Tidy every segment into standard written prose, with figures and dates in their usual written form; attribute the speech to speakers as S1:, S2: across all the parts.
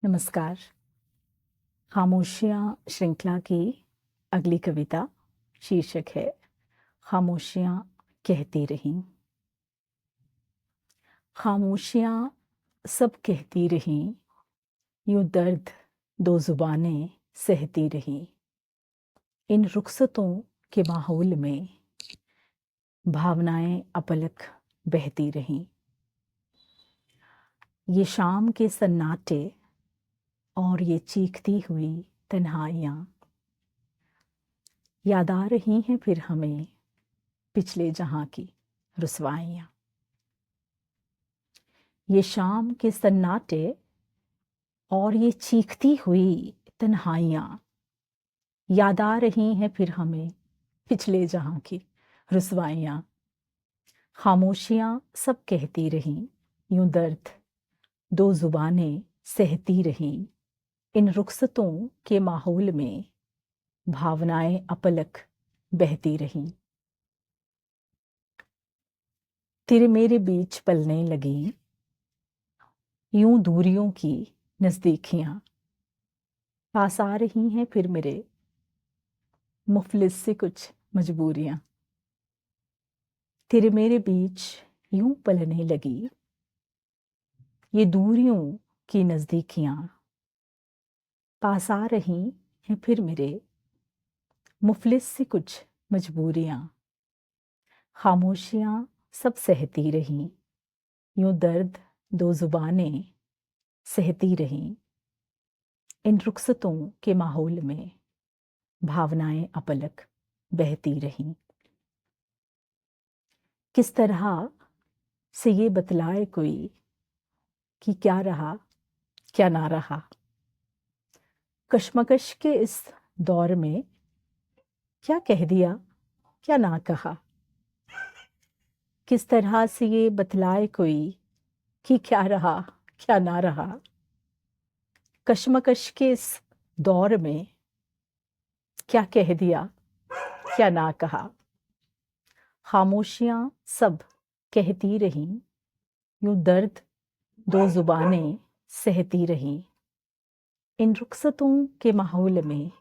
S1: नमस्कार। खामोशियाँ श्रृंखला की अगली कविता शीर्षक है खामोशियाँ कहती रहीं। खामोशियाँ सब कहती रहीं, यूं दर्द दो ज़ुबानें सहती रहीं। इन रुखसतों के माहौल में भावनाएं अपलक बहती रहीं। ये शाम के सन्नाटे और ये चीखती हुई तन्हाइयाँ याद आ रही हैं फिर हमें पिछले जहां की रुसवाइयाँ। ये शाम के सन्नाटे और ये चीखती हुई तन्हाइयाँ याद आ रही हैं फिर हमें पिछले जहां की रुसवाइयाँ। खामोशियाँ सब कहती रहीं, यूं दर्द दो ज़ुबानें सहती रहीं। इन रुखसतों के माहौल में भावनाएं अपलक बहती रहीं। तेरे मेरे बीच पलने लगी यूं दूरियों की नज़दीकियाँ। पास आ रही हैं फिर मेरे मुफलिस सी कुछ मजबूरियाँ। तेरे मेरे बीच यूं पलने लगी ये दूरियों की नज़दीकियाँ। पास आ रही हैं फिर मेरे मुफलिस सी कुछ मजबूरियाँ। खामोशियाँ सब सहती रहीं, यूं दर्द दो ज़ुबानें सहती रहीं। इन रुखसतों के माहौल में भावनाएं अपलक बहती रहीं। किस तरह से ये बतलाए कोई कि क्या रहा क्या ना रहा। कश्मकश के इस दौर में क्या कह दिया क्या ना कहा। किस तरह से ये बतलाए कोई कि क्या रहा क्या ना रहा। कश्मकश के इस दौर में क्या कह दिया क्या ना कहा। खामोशियां सब कहती रहीं, यूं दर्द दो ज़ुबानें सहती रहीं। इन रुखसतों के माहौल में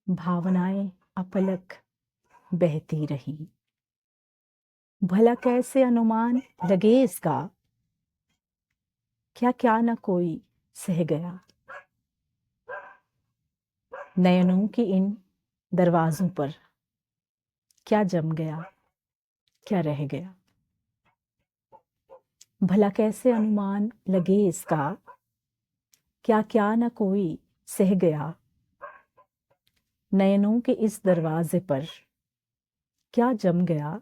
S1: भावनाएं अपलक बहती रहीं। भला कैसे अनुमान लगे इसका क्या क्या न कोई सह गया। नयनों के इन दरवाजों पर क्या जम गया क्या रह गया। भला कैसे अनुमान लगे इसका क्या क्या न कोई सह गया। नयनों के इस दरवाजे पर क्या जम गया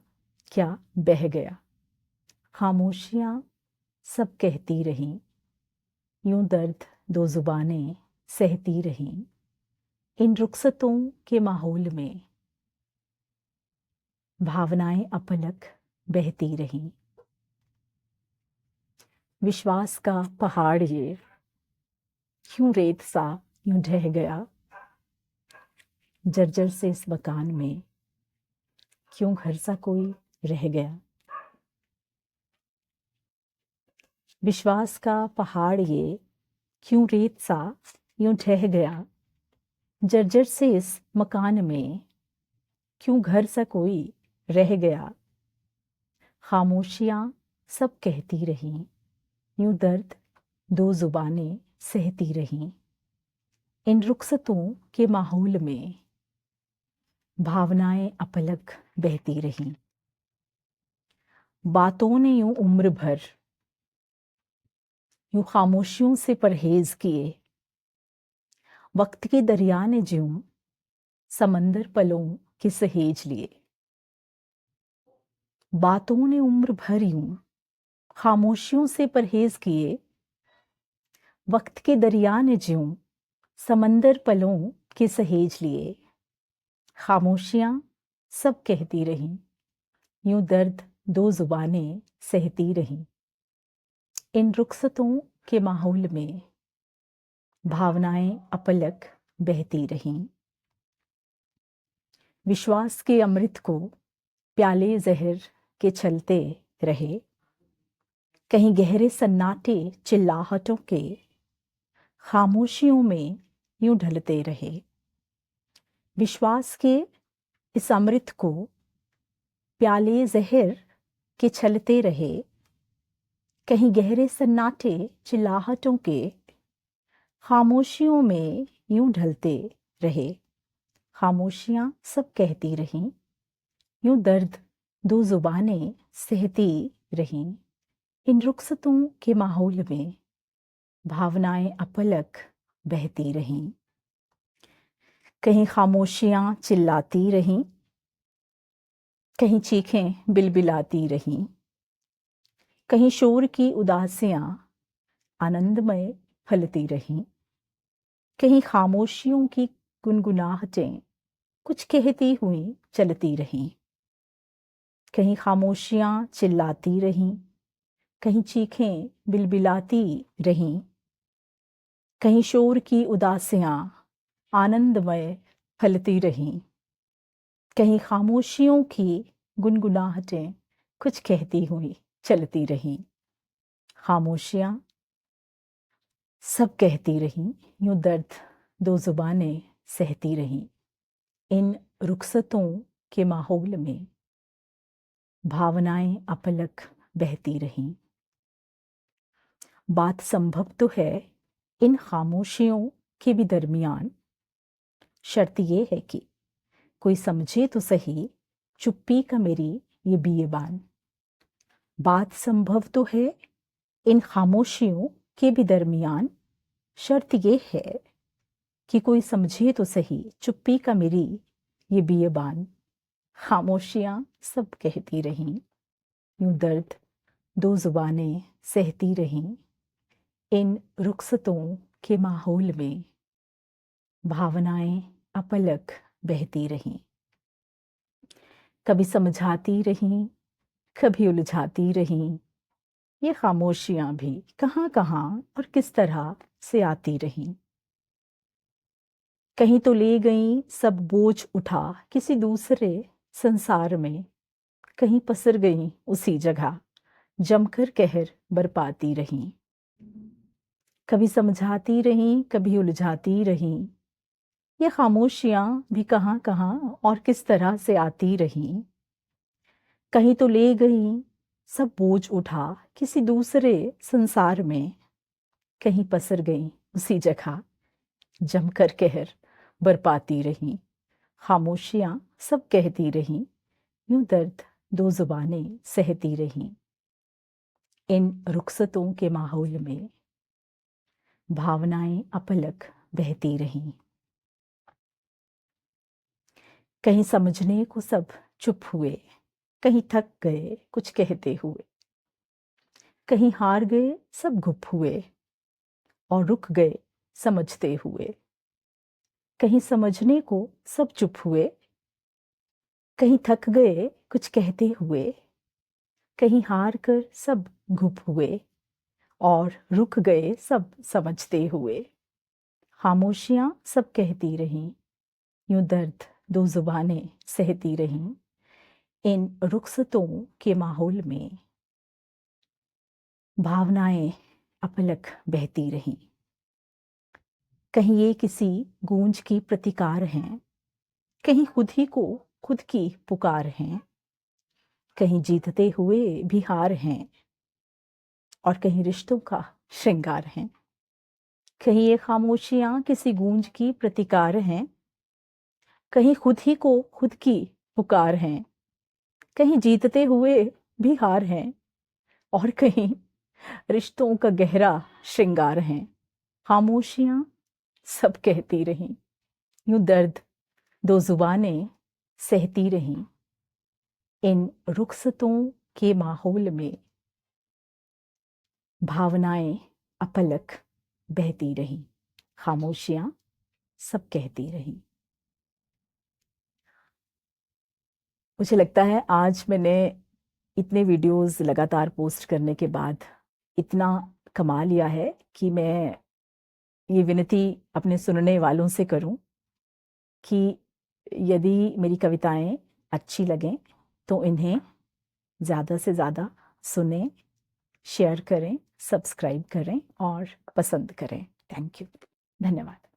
S1: क्या बह गया। खामोशियां सब कहती रहीं, यूं दर्द दो ज़ुबानें सहती रहीं। इन रुखसतों के माहौल में भावनाएं अपलक बहती रहीं। विश्वास का पहाड़ ये क्यों रेत सा यूं ढह गया। जर्जर से इस मकान में क्यों घर सा कोई रह गया। विश्वास का पहाड़ ये क्यों रेत सा यूं ढह गया। जर्जर से इस मकान में क्यों घर सा कोई रह गया। खामोशियां सब कहती रहीं, यूं दर्द दो ज़ुबानें सहती रहीं। इन रुखसतों के माहौल में भावनाएं अपलक बहती रहीं। बातों ने यूं उम्र भर यूं खामोशियों से परहेज किए। वक्त के दरिया ने ज्यों समंदर पलों के सहेज लिए। बातों ने उम्र भर यूं खामोशियों से परहेज किए। वक्त के दरिया ने ज्यों समंदर पलों के सहेज लिए। खामोशियां सब कहती रहीं, यूं दर्द दो ज़ुबानें सहती रहीं। इन रुखसतों के माहौल में भावनाएं अपलक बहती रहीं। विश्वास के अमृत को प्याले जहर के छलते रहे। कहीं गहरे सन्नाटे चिल्लाहटों के खामोशियों में यूं ढलते रहे, विश्वास के इस अमृत को प्याले जहर के छलते रहे। कहीं गहरे सन्नाटे चिल्लाहटों के खामोशियों में यूं ढलते रहे। खामोशियां सब कहती रहीं, यूं दर्द दो जुबानें सहती रहीं। इन रुखसतों के माहौल में भावनाएं अपलक बहती रहीं। कहीं खामोशियां चिल्लाती रहीं, कहीं चीखें बिलबिलाती रहीं। कहीं शोर की उदासियां आनंदमय फलती रहीं। कहीं खामोशियों की गुनगुनाहटें कुछ कहती हुई चलती रहीं। कहीं खामोशियां चिल्लाती रहीं, कहीं चीखें बिलबिलाती रहीं। कहीं शोर की उदासियां आनंदमय फलती रहीं। कहीं खामोशियों की गुनगुनाहटें कुछ कहती हुई चलती रहीं। खामोशियां सब कहती रहीं, यूं दर्द दो जुबानें सहती रहीं। इन रुखसतों के माहौल में भावनाएं अपलक बहती रहीं। बात संभव तो है इन खामोशियों के भी दरमियान, शर्त ये है कि कोई समझे तो सही चुप्पी का मेरी ये बियबान। बात संभव तो है इन खामोशियों के भी दरमियान, शर्त ये है कि कोई समझे तो सही चुप्पी का मेरी ये बियबान। खामोशियां सब कहती रहीं, यूं दर्द दो जुबानें सहती रहीं। इन रुखसतों के माहौल में भावनाएं अपलक बहती रहीं। कभी समझाती रहीं, कभी उलझाती रहीं। ये खामोशियां भी कहाँ कहाँ और किस तरह से आती रहीं। कहीं तो ले गईं सब बोझ उठा किसी दूसरे संसार में, कहीं पसर गईं उसी जगह जमकर कहर बरपाती रहीं। कभी समझाती रहीं, कभी उलझाती रहीं। ये खामोशियां भी कहाँ कहाँ और किस तरह से आती रहीं। कहीं तो ले गईं सब बोझ उठा किसी दूसरे संसार में, कहीं पसर गईं उसी जगह जमकर कहर बरपाती रहीं। खामोशियां सब कहती रहीं, यूं दर्द दो जुबानें सहती रहीं। इन रुखसतों के माहौल में भावनाएं अपलक बहती रहीं। कहीं समझने को सब चुप हुए, कहीं थक गए कुछ कहते हुए। कहीं हार गए सब गुप हुए और रुक गए समझते हुए। कहीं समझने को सब चुप हुए, कहीं थक गए कुछ कहते हुए। कहीं हार कर सब गुप हुए और रुक गए सब समझते हुए। खामोशियां सब कहती रहीं, यूं दर्द दो जुबानें सहती रहीं। इन रुखसतों के माहौल में भावनाएं अपलक बहती रहीं। कहीं ये किसी गूंज की प्रतिकार हैं, कहीं खुद ही को खुद की पुकार हैं। कहीं जीतते हुए भी हार हैं और कहीं रिश्तों का श्रृंगार हैं। कहीं ये खामोशियां किसी गूंज की प्रतिकार हैं, कहीं खुद ही को खुद की पुकार हैं। कहीं जीतते हुए भी हार हैं और कहीं रिश्तों का गहरा श्रृंगार हैं। खामोशियां सब कहती रहीं, यूं दर्द दो जुबानें सहती रहीं। इन रुखसतों के माहौल में भावनाएं अपलक बहती रहीं। खामोशियां सब कहती रहीं। मुझे लगता है आज मैंने इतने वीडियोस लगातार पोस्ट करने के बाद इतना कमा लिया है कि मैं ये विनती अपने सुनने वालों से करूं कि यदि मेरी कविताएं अच्छी लगें तो इन्हें ज़्यादा से ज़्यादा सुनें, शेयर करें, सब्सक्राइब करें और पसंद करें। Thank you. धन्यवाद।